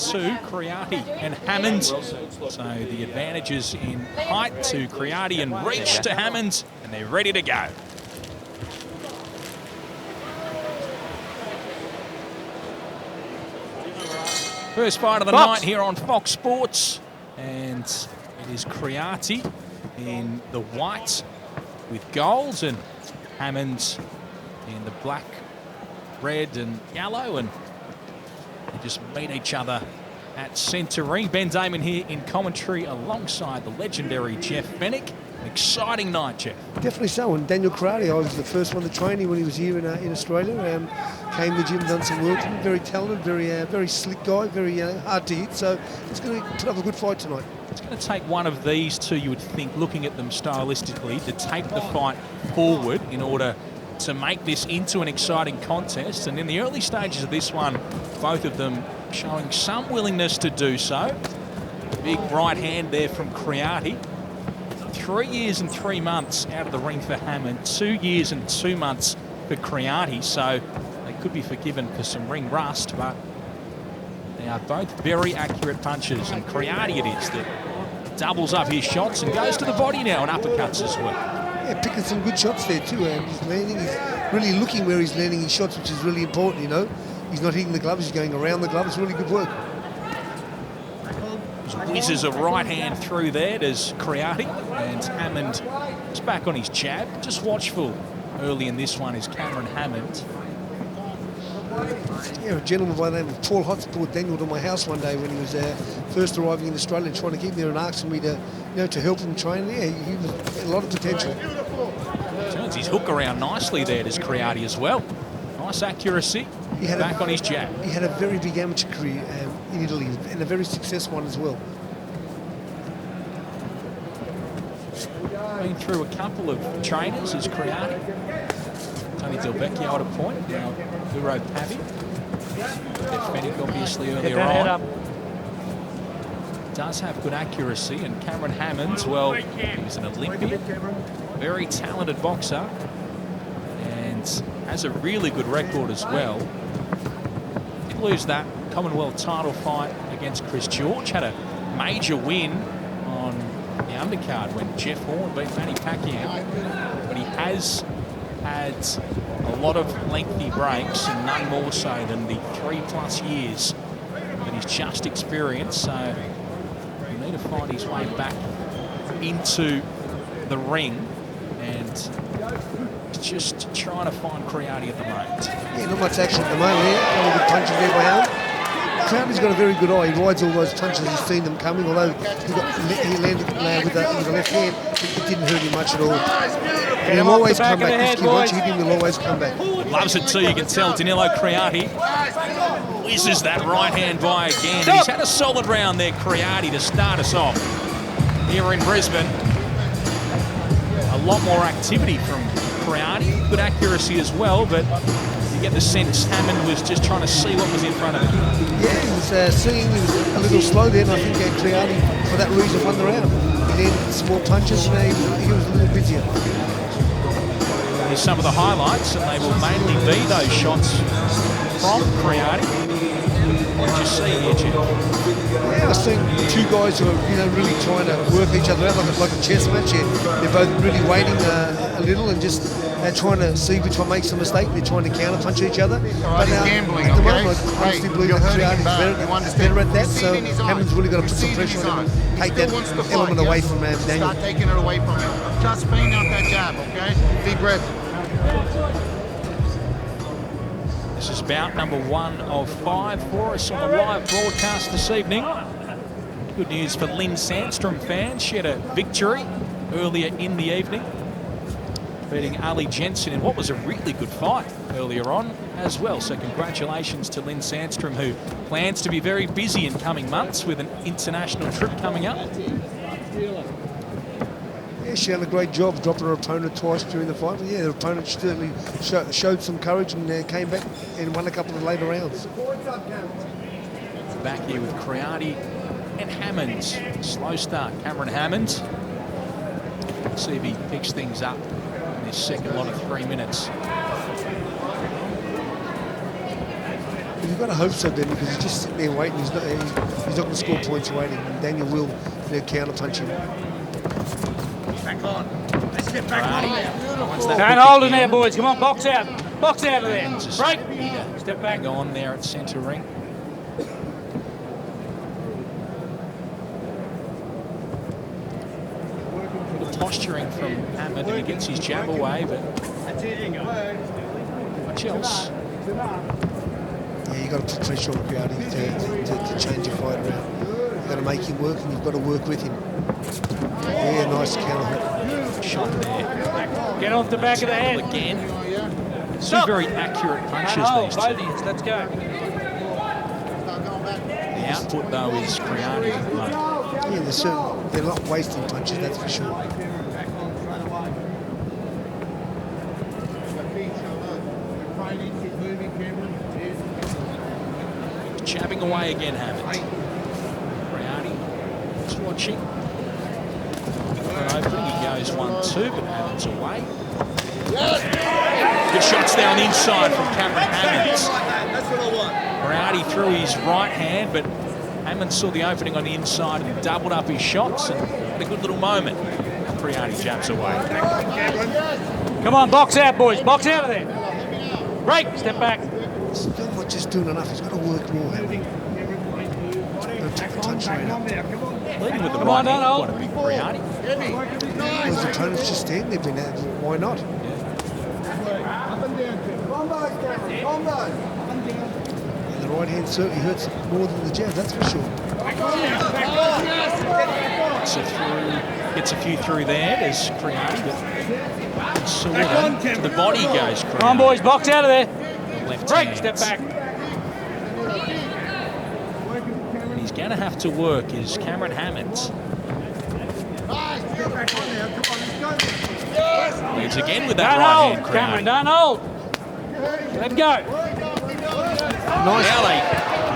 to Creati and Hammond. So the advantages in height to Creati and reach to Hammond, and they're ready to go. First fight of the night here on Fox Sports, and it is Creati in the white with gold and Hammond in the black, red and yellow, and they just meet each other at centre ring. Ben Damon here in commentary alongside the legendary Jeff Fennick. An exciting night, Jeff. Definitely so, and Danilo Creati, I was the first one to train him when he was here in Australia. Came to the gym, done some work. Very talented, very slick guy, very hard to hit, so it's going to put up a good fight tonight. It's going to take one of these two, you would think, looking at them stylistically, to take the fight forward in order to make this into an exciting contest. And in the early stages of this one, both of them showing some willingness to do so. Big right hand there from Creati. 3 years and 3 months out of the ring for Hammond, 2 years and 2 months for Creati, so they could be forgiven for some ring rust, but they are both very accurate punches, and Creati it is that doubles up his shots and goes to the body now and uppercuts as well. Yeah, picking some good shots there too. He's landing, he's really looking where he's landing his shots, which is really important, you know. He's not hitting the gloves, he's going around the glove. It's really good work. Whizzes a right hand through there, does Creati, and Hammond is back on his jab. Just watchful early in this one is Cameron Hammond. Yeah, a gentleman by the name of Paul Hotz brought Daniel to my house one day when he was first arriving in Australia, trying to keep me there and asking me to help him train. Yeah, he was a lot of potential. Turns his hook around nicely there, does Creati as well. Nice accuracy. He had back on his jab. He had a very big amateur career in Italy and a very successful one as well. Been through a couple of trainers as Creati. Tony Del Vecchio at a point, now Uro Pavi. Fennick obviously earlier on. Does have good accuracy, and Cameron Hammond, well, he's an Olympian, very talented boxer, and has a really good record as well. Did lose that Commonwealth title fight against Chris George, had a major win on the undercard when Jeff Horn beat Manny Pacquiao, but he has had a lot of lengthy breaks, and none more so than the 3+ years that he's just experienced, so he'll need to find his way back into the ring, and just trying to find Creati at the moment. Yeah, not much action at the moment here. A couple of good punches there by Hammond. Creati's got a very good eye. He rides all those punches. He's seen them coming, although he landed with the left hand. It didn't hurt him much at all. And he'll always come back. Once you hit him, he'll always come back. Loves it too, you can tell. Danilo Creati whizzes that right hand by again. And he's had a solid round there, Creati, to start us off here in Brisbane. A lot more activity from Creati, good accuracy as well, but you get the sense Hammond was just trying to see what was in front of him. Yeah, he was seeing he was a little slow there, and I think Creati, for that reason, won the round. He landed some more punches, and he was a little busier. Here's some of the highlights, and they will mainly be those shots from Creati. What did you see here, Jim? Yeah, I was seeing two guys who are really trying to work each other out like a chess match. They're both really waiting a little and just trying to see which one makes a mistake. They're trying to counter punch each other. But gambling, at the moment, I honestly believe that Creati's better at that. So Hammond's really got to put some pressure on him and take that element away from Daniel. Start taking it away from him. Just bang out that jab, okay? Deep breath. This is bout number 1 of 5 for us on the live broadcast this evening. Good news for Lynn Sandstrom fans. She had a victory earlier in the evening, beating Ali Jensen in what was a really good fight earlier on as well. So congratulations to Lynn Sandstrom, who plans to be very busy in coming months with an international trip coming up. Yeah, she done a great job dropping her opponent twice during the fight. But yeah, her opponent certainly showed some courage and came back and won a couple of later rounds. Back here with Creati and Hammond. Slow start, Cameron Hammond. Let's see if he picks things up in this second lot of 3 minutes. He's got to hope so, Ben, because he's just sitting there waiting. He's not going to score points waiting. And Daniel will counter punch him. Back on. Let's get back on. Don't hold in there, boys. Come on, box out. Box out of there. Break. Step back on there at centre ring. Little posturing from Hammond, and he gets his jab away, but much else. Yeah, you've got to put pressure on Creati to change your fight around. You've got to make him work, and you've got to work with him. Yeah, nice counter hook. Shot there. Get off the back of the head. Again. Two very accurate punches, these two. Let's go. The output, though, is Creati. Yeah, they're not wasting punches, that's for sure. Jabbing away again, Hammond. Creati is watching. Opening, he goes 1-2, but Hammond's away. Good shots there on the inside from Cameron Hammond. Creati threw his right hand, but Hammond saw the opening on the inside and doubled up his shots and had a good little moment. Creati jabs away. Come on, box out, boys. Box out of there. Break. Step back. Still not just doing enough. He's got to work more. He's got to take the punch rate up. Leading with the right hand, quite a big Creati. His opponents just stand there, been out. Why not? Yeah. And the right hand certainly hurts more than the jab, that's for sure. Gets a few through there. There's Creati, but sort of to the body goes Creati. Come on, boys. Box out of there. The left Break. hand. Step back. And he's going to have to work is Cameron Hammond. Leads again with that Don't right hold, hand, Cameron. Creati. Don't hold. Let go. Nice. Now they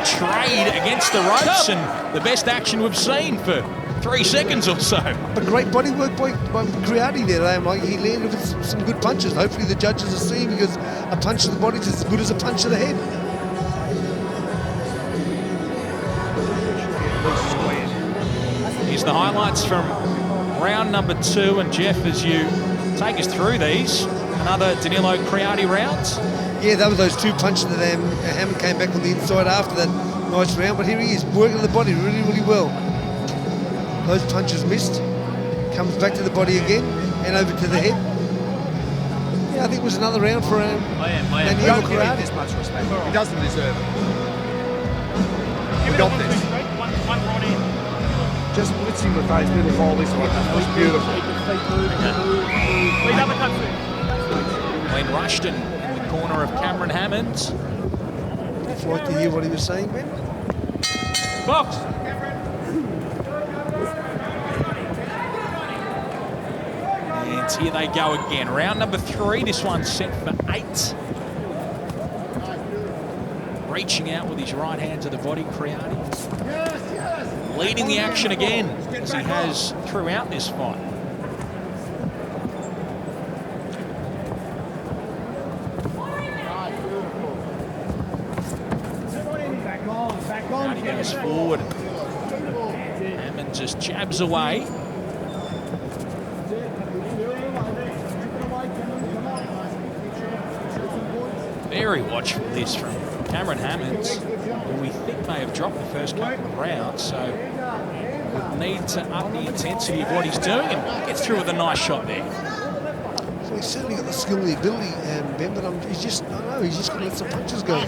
trade against the ropes, and the best action we've seen for 3 seconds or so. But great body work by Creati there. He landed with some good punches. Hopefully the judges will see, because a punch to the body is as good as a punch to the head. Here's the highlights from round number 2, and Jeff, as you take us through these, another Danilo Creati round. Yeah, that was those 2 punches that Hammond came back on the inside after that nice round. But here he is, working the body really, really well. Those punches missed. Comes back to the body again and over to the head. Yeah, I think it was another round for Danilo Creati. This much respect. He doesn't deserve it. We got this. Just blitzing the face, little roll this one. That was beautiful. Glenn Rushton in the corner of Cameron Hammond. Would you like to hear what he was saying, Ben? Box. And here they go again. Round number 3. This one's set for 8. Reaching out with his right hand to the body, Creati. Leading the action again, as he has throughout this fight. Creati goes forward. Hammond just jabs away. Very watchful this from Cameron Hammond, who we think may have dropped the first couple of rounds, so would need to up the intensity of what he's doing, and gets through with a nice shot there. So he's certainly got the skill and the ability, Ben, but he's just going to let some punches go.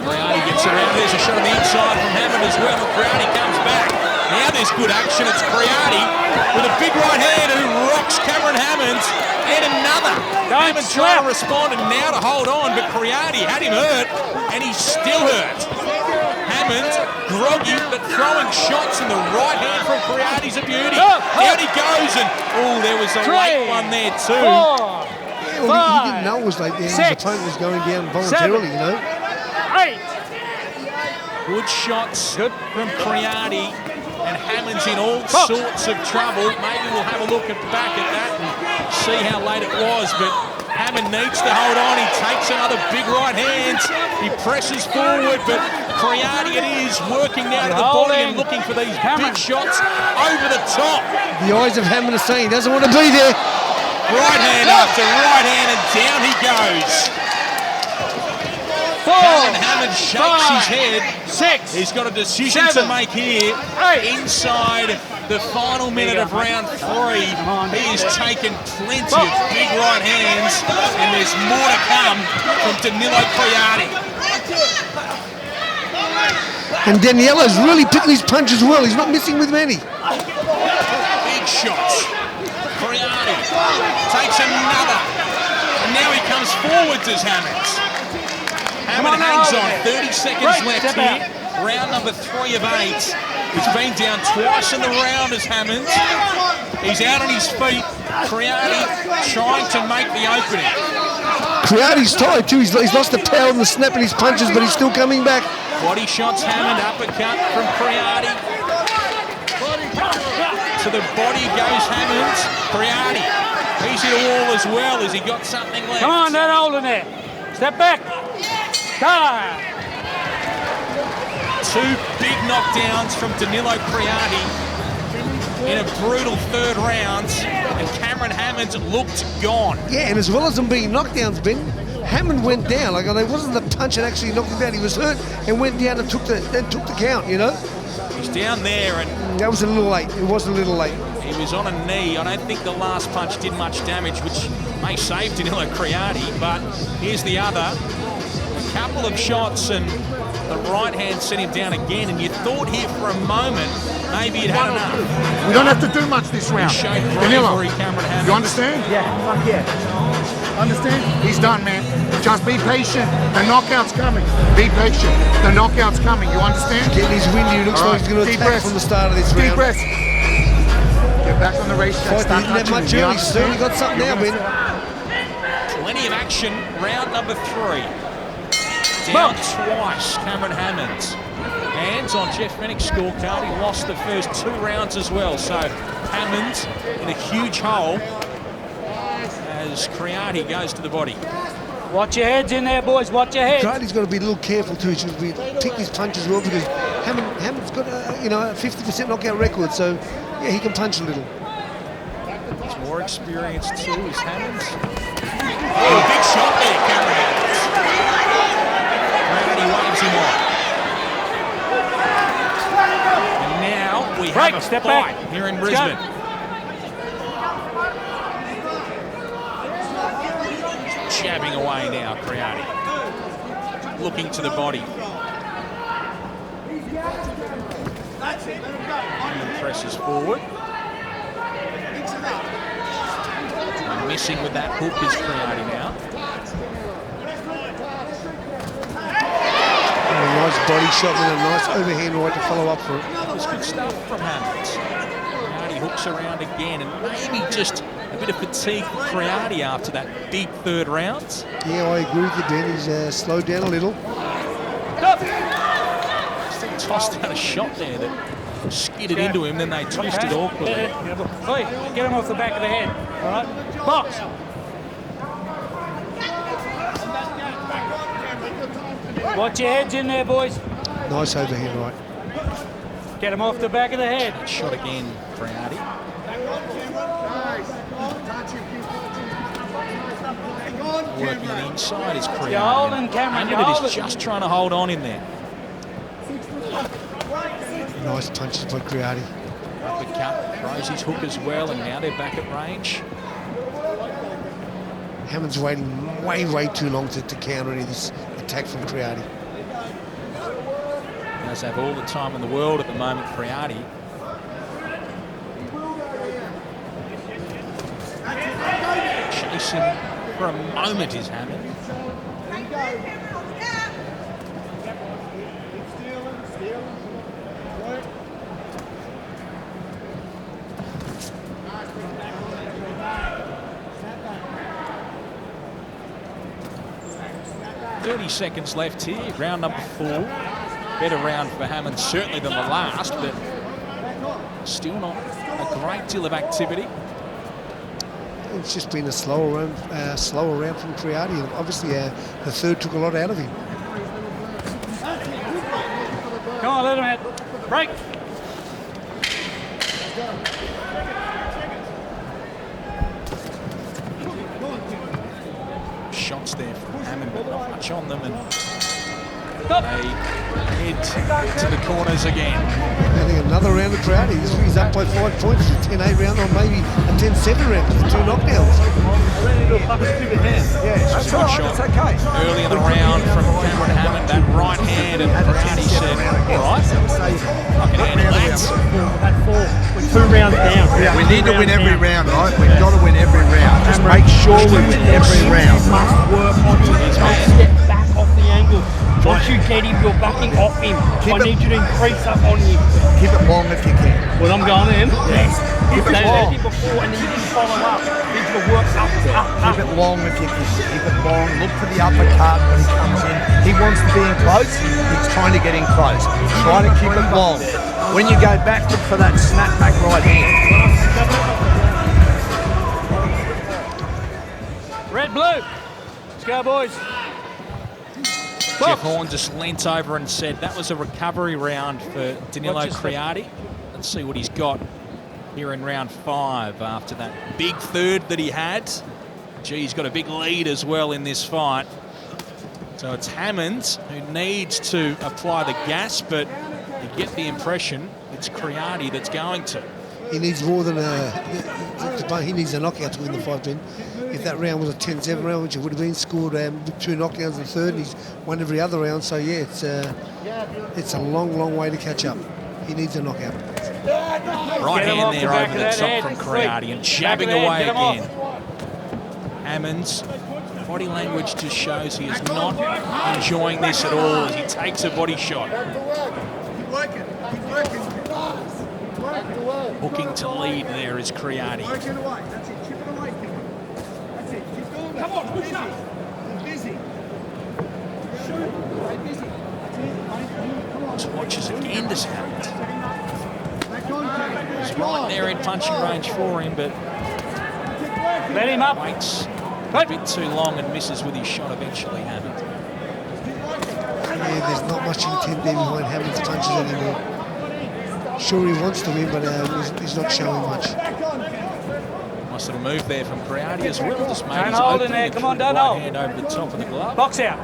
Creati gets around. There's a shot on the inside from Hammond as well, and Creati comes back. Now there's good action. It's Creati with a big right hand who rocks Cameron Hammond. And another. Hammond trying to respond and now to hold on, but Creati had him hurt, and he's still hurt. Hammond, groggy, but throwing shots, and the right hand from Creati's a beauty. Down he goes, and there was a late one there too. 4, Yeah, well, he didn't know it was late there. His 6, opponent was going down voluntarily, 7, you know. 8. Good shots from Creati, and Hammond's in all sorts of trouble. Maybe we'll have a look back at that and see how late it was, but Hammond needs to hold on. He takes another big right hand. He presses forward, but Creati it is, working down to the body and looking for these big shots over the top. The eyes of Hammond are saying he doesn't want to be there. Right hand after right hand, and down he goes. Hammond shakes his head. 6. He's got a decision to make here. Inside the final minute of round 3, he has taken plenty of big right hands, and there's more to come from Danilo Creati. And Danilo's really picking his punches well. He's not missing with many. Big shots. Creati takes another, and now he comes forwards as Hammond. Hammond hangs on. 30 seconds left here. Round number 3 of 8. He's been down twice in the round as Hammond. He's out on his feet. Creati trying to make the opening. Creati's tired too. He's lost the power and the snap in his punches, but he's still coming back. Body shots Hammond, uppercut from Creati. To the body goes Hammond. Creati. He's hit a wall as well. Has he got something left? Come on, that hold in there. Step back. Time. 2 big knockdowns from Danilo Creati in a brutal 3rd round, and Cameron Hammond looked gone. Yeah, and as well as them being knockdowns, Ben, Hammond went down. Like, it wasn't the punch that actually knocked him down. He was hurt and went down and took the count, you know? He's down there, and that was a little late. It was a little late. He was on a knee. I don't think the last punch did much damage, which may save Danilo Creati, but here's the other. A couple of shots, and the right hand sent him down again, and you thought here for a moment maybe he'd had enough. We don't have to do much this round. Danilo, Cameron Hammond. You understand? Yeah, fuck yeah. Understand? He's done, man. Just be patient. The knockout's coming. Be patient. The knockout's coming. You understand? Getting his windy. It looks like he's going to attack from the start of this round. Deep breaths. Get back on the racetrack. Start didn't have much early. He's certainly got something now, Ben. Plenty of action. Round number 3. Down twice, Cameron Hammond. Hands on Jeff Fennick's scorecard. He lost the first 2 rounds as well. So Hammond in a huge hole as Creati goes to the body. Watch your heads in there, boys. Watch your heads. Creati's got to be a little careful too. He's got to pick his punches well, because Hammond's got a 50% knockout record. So yeah, he can punch a little. He's more experienced too, is Hammond. Oh, big shot there, Cameron Hammond. Creati waves him on. And now we have a step fight back here in Brisbane. Jabbing away now, Creati. Looking to the body. And presses forward. And missing with that hook is Creati now. A nice body shot and a nice overhand right to follow up for it. That was good stuff from Hammond. Creati hooks around again, and maybe just a bit of fatigue for Creati after that big 3rd round. Yeah, I agree with you, Ben. He's slowed down a little. Still tossed out a shot there that skidded into him, then they twisted awkwardly. Oi, get him off the back of the head. All right? Box. Watch your heads in there, boys. Nice overhand right. Get him off the back of the head. Shot again, Creati. Working on the inside is Creati. You're holding, Cameron. Hammond is just trying to hold on in there. Nice punches by Creati. Uppercut, throws his hook as well, and now they're back at range. Hammond's waiting way too long to counter any of this attack from Creati. He does have all the time in the world at the moment, Creati. Chasing for a moment is Hammond. .30 seconds left here, round number 4. Better round for Hammond certainly than the last, but still not a great deal of activity. it's just been a slower round from Creati. And obviously, the third took a lot out of him. Come on, let him hit. Break. Shots there from Hammond, but not much on them, and Stop. they head to the corners again. I think another round of Creati. He's up by 5 points. It's a 10-8 round or maybe a 10-7 round with the 2 knockdowns. That's a good shot early in the round from Cameron Hammond. That right hand, and Creati said, all right, I can handle that. That 4 with 2 rounds down. We need to win every round, right? We've got to win every round. Just make sure we win every round. Must work on him. Don't step back off the angle. Once you get him, you're backing off him. I need you to increase up on him. Keep it long if you can. Well, I'm going in. Yes. Keep it They long. did before, and then you didn't follow up. You need to work up. Keep it long if you can. Keep it long. Look for the uppercut when he comes in. He wants to be in close. He's trying to get in close. Try to keep it long. When you go back, look for that snap back right hand. Red, blue. Let's go, boys. Jeff Horn just leant over and said that was a recovery round for Danilo Creati. Let's see what he's got here in round 5 after that big third that he had. Gee, he's got a big lead as well in this fight. So it's Hammond who needs to apply the gas, but you get the impression it's Creati that's going to. He needs more than he needs a knockout to win the fight. Then, if that round was a 10-7 round, which it would have been, scored with 2 knockdowns in the third, and he's won every other round. So yeah, it's a long way to catch up. He needs a knockout. Right hand there over the top from Creati and jabbing away again. Hammond's body language just shows he is not enjoying this at all as he takes a body shot. Hooking to lead there is Creati. Come on, push up. Busy. Watches again, does Hammond. He's right there in punching range for him, but Let him up. waits a bit too long and misses with his shot eventually, Hammond. Yeah, there's not much intent there behind Hammond's punches anymore. Sure, he wants to win, but he's not showing much. Nice little move there from Creati as well. Just made Don't his hold in opening there. and Come on, threw the don't right hold. hand over the top of the glove. Box out.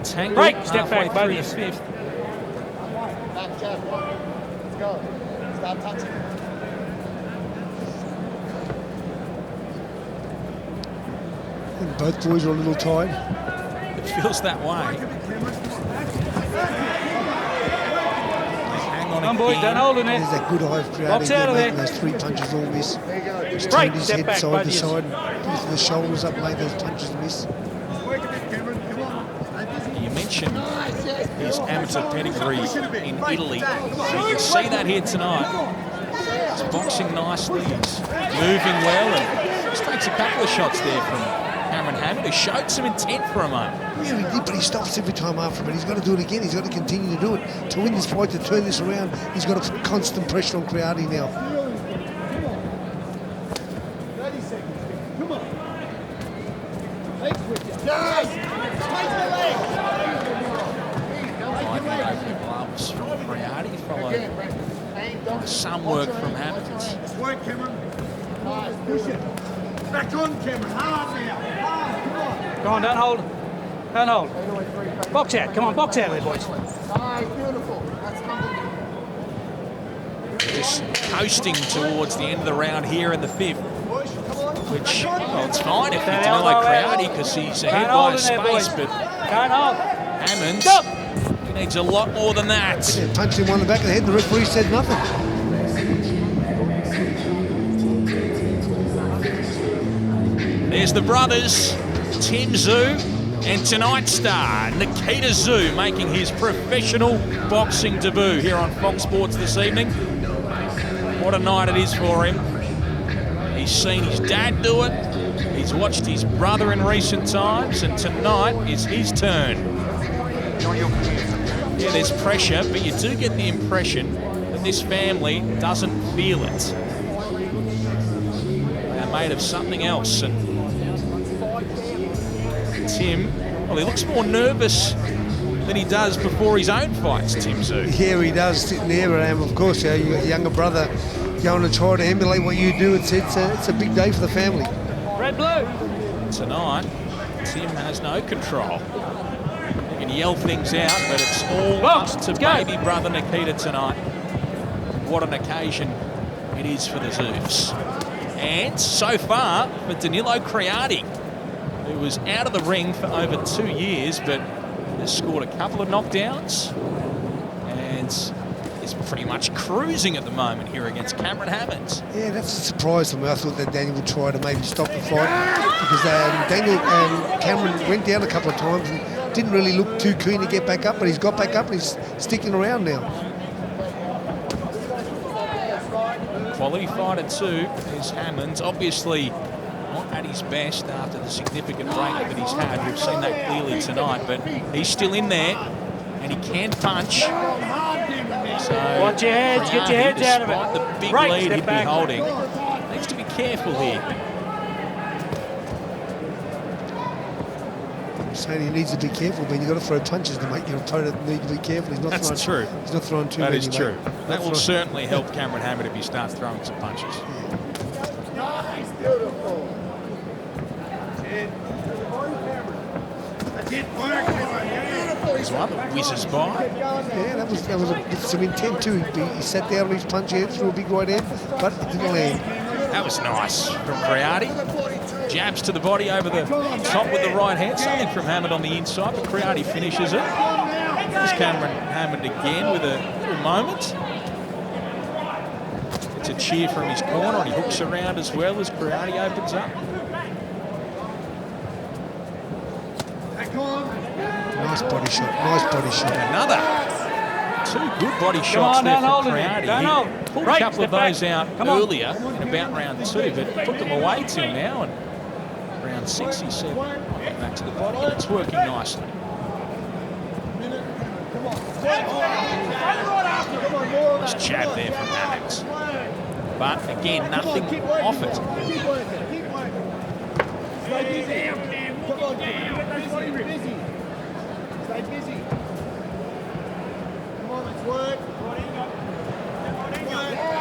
Tangled Break. Step halfway back, both through of the you. 5th. Back, Jeff. Let's go. Start touching. I think both boys are a little tired. It feels that way. Hang on Come on, boys. again. Don't hold in There's there. that good eye of Creati Box out of making there. those 3 punches all miss. He's Break. turned his Step head back, side both to of you. side, lifted the shoulders up, made those punches miss. You mentioned his amateur pedigree in Italy. So you can see that here tonight. He's boxing nicely, he's moving well, and just takes a couple of shots there from Cameron Hammond, who showed some intent for a moment. Yeah, he did, but he stops every time after. But he's got to do it again. He's got to continue to do it. To win this fight, to turn this around, he's got to put constant pressure on Creati now. 30 seconds. Come on. Legs with you. Right hand over the gloves from Creati, followed by some work from Hammond. Just work, Cameron. Push it. Back on, Cameron. Hard now. Hard. Come on. Go on, don't hold. Don't hold. Box out. Come on, box out there, boys. Nice, beautiful. That's coming. Just coasting towards the end of the round here in the 5th, which, well, it's fine if you're Danilo Creati because he's ahead Don't by hold a in there, space, boys. but Don't hold. Hammond, Stop. he needs a lot more than that. Yeah, punched him on the back of the head. The referee said nothing. There's the brothers, Tszyu and tonight's star, Nikita Tszyu, making his professional boxing debut here on Fox Sports this evening. What a night it is for him. He's seen his dad do it, he's watched his brother in recent times, and tonight is his turn. Yeah, there's pressure, but you do get the impression that this family doesn't feel it. They are made of something else. And Tim, well, he looks more nervous than he does before his own fights, Tszyu. Yeah, he does, sitting there. Of course, you got a younger brother going to try to emulate what you do. It's a big day for the family. Red, blue. Tonight, Tim has no control. He can yell things out, but it's all up to baby brother Nikita tonight. What an occasion it is for the Zeus. And so far, for Danilo Creati, who was out of the ring for over 2 years, but has scored a couple of knockdowns and is pretty much cruising at the moment here against Cameron Hammond. Yeah, that's a surprise for me. I thought that Daniel would try to maybe stop the fight because Cameron went down a couple of times and didn't really look too keen to get back up, but he's got back up and he's sticking around now. Quality fighter too is Hammond. Obviously not at his best after the significant break that he's had. We've seen that clearly tonight, but he's still in there and he can punch. So Watch your heads, get your heads out of it. Despite the big Right, lead step he'd be back. holding, needs to be careful here. Saying he needs to be careful, but you've got to throw punches to make your opponent need to be careful. He's not That's throwing, true. He's not throwing too That many. is true. Mate. That will certainly help Cameron Hammond if he starts throwing some punches. There's one that whizzes by. Yeah, that was with some intent too. He sat down on his punch head, threw a big right hand, but it didn't land. That was nice from Creati. Jabs to the body over the top with the right hand. Something from Hammond on the inside, but Creati finishes it. There's Cameron Hammond again with a little moment. It's a cheer from his corner and he hooks around as well as Creati opens up. Nice body shot, nice body shot. Another. Two good body shots there from Creati. He pulled a couple of those out earlier in about round 2, but took them away till now. And round 6, he said, I'll get back to the body, and it's working nicely. Nice jab there from Hammond. But again, nothing off it. Stay busy. Come on, let's work.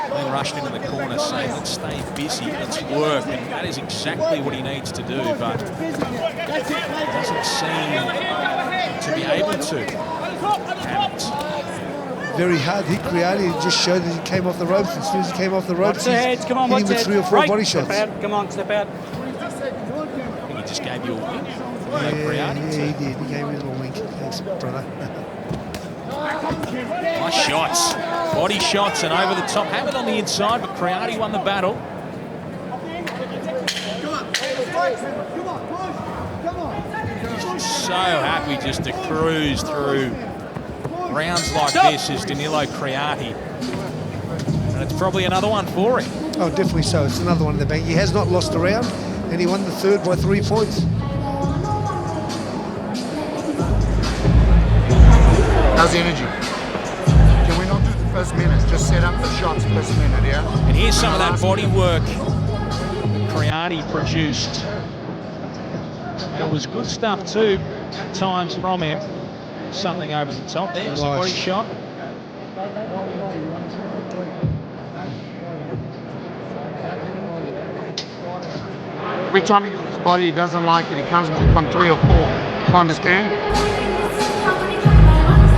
They rushed into the corner saying, let's stay busy, let's work, and that is exactly what he needs to do, but doesn't seem to be able to. Hammond. Very hard hit, Creati. It just showed that he came off the ropes. As soon as he came off the ropes, Watch the heads, come on, hit watch him the with heads. 3 or 4 body Step shots. out. Come on, step out. I think he just gave you a win. Yeah, Creati. he did. He gave me a little wink. Thanks, brother. Nice shots. Body shots and over the top. Hammond on the inside, but Creati won the battle. So happy just to cruise through rounds like this is Danilo Creati. And it's probably another one for him. Oh, definitely so. It's another one in the bank. He has not lost a round, and he won the 3rd by 3 points. How's the energy? Can we not do the first minute? Just set up the shots first minute, yeah? And here's some of that body work that Creati produced. And it was good stuff too, at times from him. Something over the top. There's a body shot. Every time he uses his body, he doesn't like it. He comes back on 3 or 4. You understand?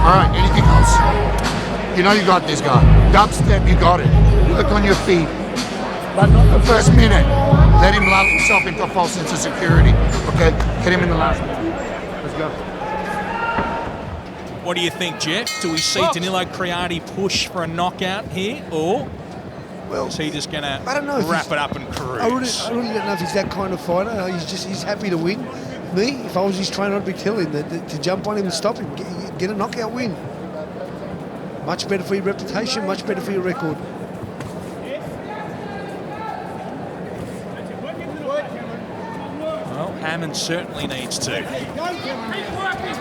All right, anything else? You know you got this guy. Dubstep, you got it. Work on your feet. But not the first minute. Let him lull himself into a false sense of security. Okay? Get him in the last minute. Let's go. What do you think, Jeff? Do we see Danilo Creati push for a knockout here, or is he just going to wrap it up and cruise? I really don't know if he's that kind of fighter. He's happy to win. Me, if I was his trainer, I'd be telling him that to jump on him and stop him, get a knockout win. Much better for your reputation, much better for your record. Well, Hammond certainly needs to.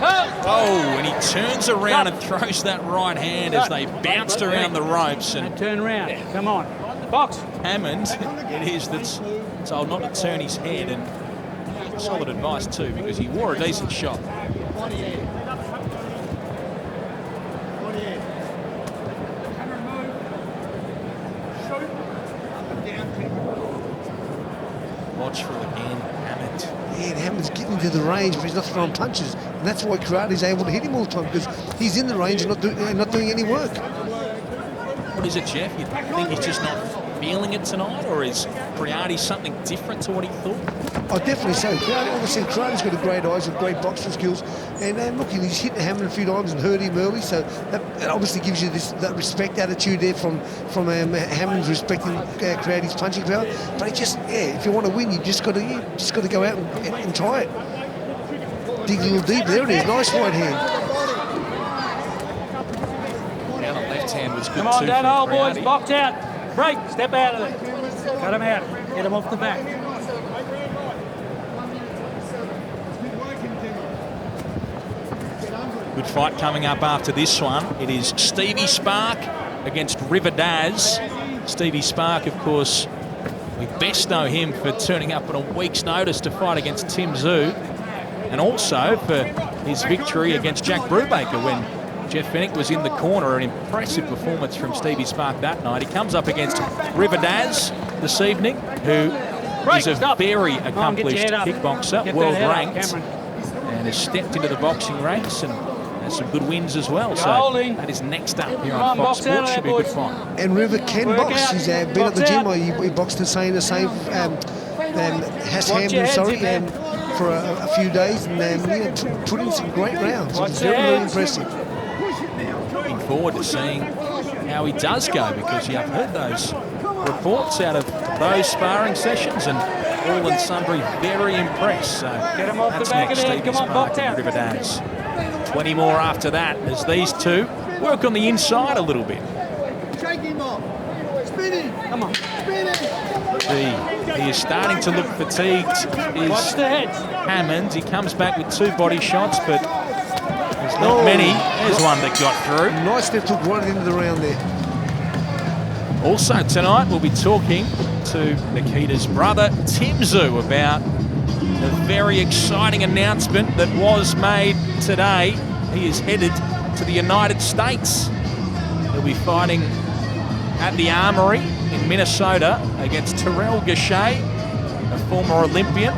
Oh, and he turns around and throws that right hand as they bounced around the ropes. And Turn around. Come on. Box. Hammond, it is that's told not to turn his head, and solid advice too, because he wore a decent shot. Watchful again, Hammond. Yeah, and Hammond's getting to the range, but he's not throwing punches. And that's why Creati's able to hit him all the time, because he's in the range and not doing any work. What is it, Jeff? You think he's just not feeling it tonight, or is Creati something different to what he thought? I definitely say. Obviously, Creati's got a great eyes and great boxing skills. And look, he's hit Hammond a few times and hurt him early, so that obviously gives you that respect attitude there from Hammond's respecting Creati's punching power. But it just, if you want to win, you just got to go out and try it. Dig a little deep. There it is. Nice right hand. Now the left hand was good. Come on, too down from hole, boys. Creati. Box out. Break. Step out of it. Cut him out. Get him off the back. Good fight coming up after this one. It is Stevie Spark against River Daz. Stevie Spark, of course, we best know him for turning up on a week's notice to fight against Tszyu, and also for his victory against Jack Brubaker when Jeff Fennick was in the corner. An impressive performance from Stevie Spark that night. He comes up against River Daz this evening, who is a very accomplished kickboxer, world ranked, and has stepped into the boxing ranks and has some good wins as well. So that is next up here on Fox Sports. Should be a good fight. And River can box. He's been at the gym. He boxed the same Hammond, for a few days, and put in some great rounds. It was very impressive. Looking forward to seeing how he does go, because you have heard those reports out of those sparring sessions, and all and sundry very impressed. So that's next. Stevie Spark and River Daz. 20 more after that as these two work on the inside a little bit. Come on. He is starting to look fatigued. Watch the head. Hammond. He comes back with 2 body shots, but there's not many. There's one that got through. Nice step, took right into the round there. Also tonight we'll be talking to Nikita's brother Tszyu about the very exciting announcement that was made today. He is headed to the United States. He'll be fighting at the Armory in Minnesota against Terrell Gachet, a former Olympian,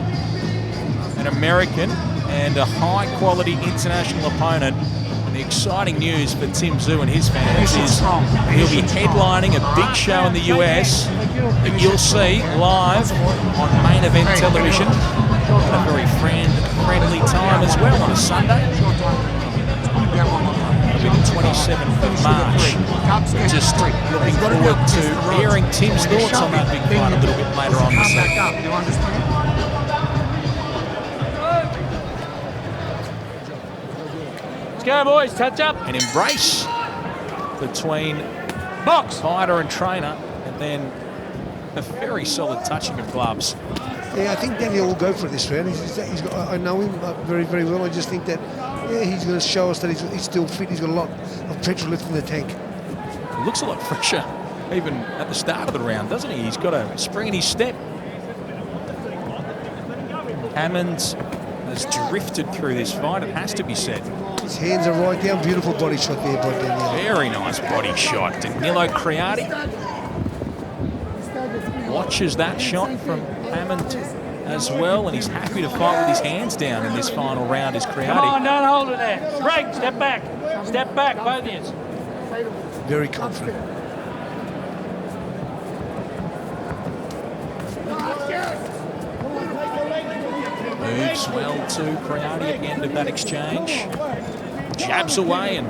an American, and a high-quality international opponent. And the exciting news for Tszyu and his fans is he'll be headlining a big show in the US that you'll see live on Main Event Television at a very friendly time as well on a Sunday. It'll be the 27th of March. Just looking forward to hearing Tim's thoughts on that big fight a little bit later on this evening. Let's go, boys. Touch up. An embrace between Box. fighter and trainer, and then a very solid touching of gloves. Yeah, I think Daniel will go for it this round. He's got, I know him very, very well. I just think that he's going to show us that he's still fit. He's got a lot of petrol left in the tank. He looks a lot fresher even at the start of the round, doesn't he? He's got a spring in his step. Hammond has drifted through this fight, it has to be said. His hands are right down. Beautiful body shot there by Daniel. Very nice body shot. Danilo Creati watches that shot from Hammond as well, and he's happy to fight with his hands down in this final round is Creati. Come on, don't hold it there. Break. Step back. Step back, both of you. Very confident. Moves well to Creati at the end of that exchange. Jabs away and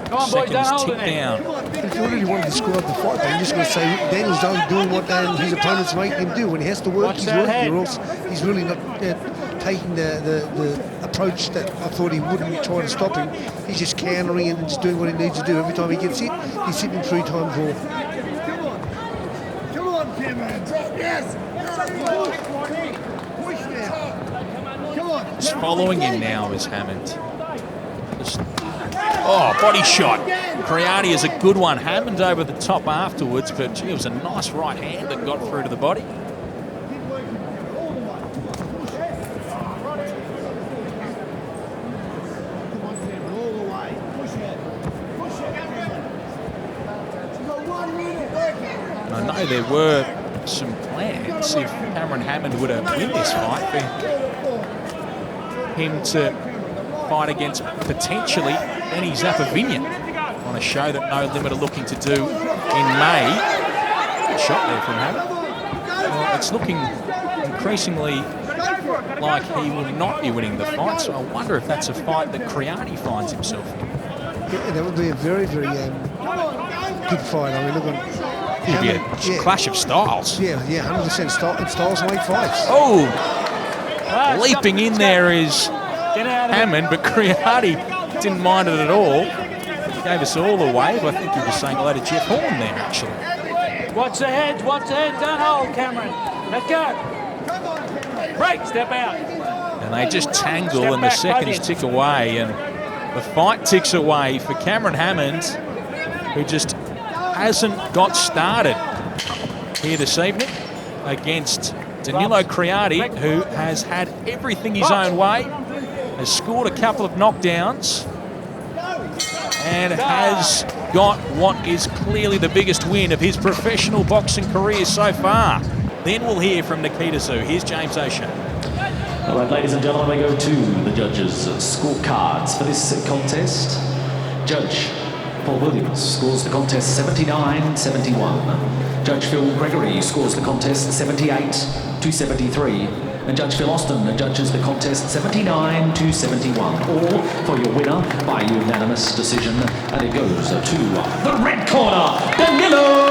Come on, boys, don't seconds hold it tick there. down. If you really wanted to describe the fight, then you're just going to say Daniel's doing what his opponents make him do. When he has to work, he's working, or else he's really not taking the approach that I thought he wouldn't try to stop him. He's just countering and just doing what he needs to do. Every time he gets hit, he's hitting 3 times more. Come on, Cameron. Yes. Push now. Come on. Just following him now is Hammond. Body shot. Creati is a good one. Hammond over the top afterwards, but gee, it was a nice right hand that got through to the body. know there were some plans if Cameron Hammond were to win this fight for him to fight against potentially any Pavillon on a show that No Limit are looking to do in May. Good shot there from Hammond. Well, it's looking increasingly like he will not be winning the fight, so I wonder if that's a fight that Creati finds himself in. Yeah, that would be a very, very good fight. I mean, look at It'd be a clash of styles. Yeah, 100% styles make fights. Oh, leaping in there is Hammond, but Creati didn't mind it at all. Gave us all a wave. I think he was saying hello to Jeff Horn there, actually. Watch the heads, don't hold, Cameron. Let's go. Break, step out. And they just tangle and the seconds tick away, and the fight ticks away for Cameron Hammond, who just hasn't got started here this evening against Danilo Creati, who has had everything his own way, has scored a couple of knockdowns, and has got what is clearly the biggest win of his professional boxing career so far. Then we'll hear from Nikita Tszyu. Here's James O'Shea. All right, ladies and gentlemen, we go to the judges' scorecards for this contest. Judge Paul Williams scores the contest 79-71. Judge Phil Gregory scores the contest 78-73. And Judge Phil Austin judges the contest 79-71. All for your winner by unanimous decision. And it goes to the red corner, Danilo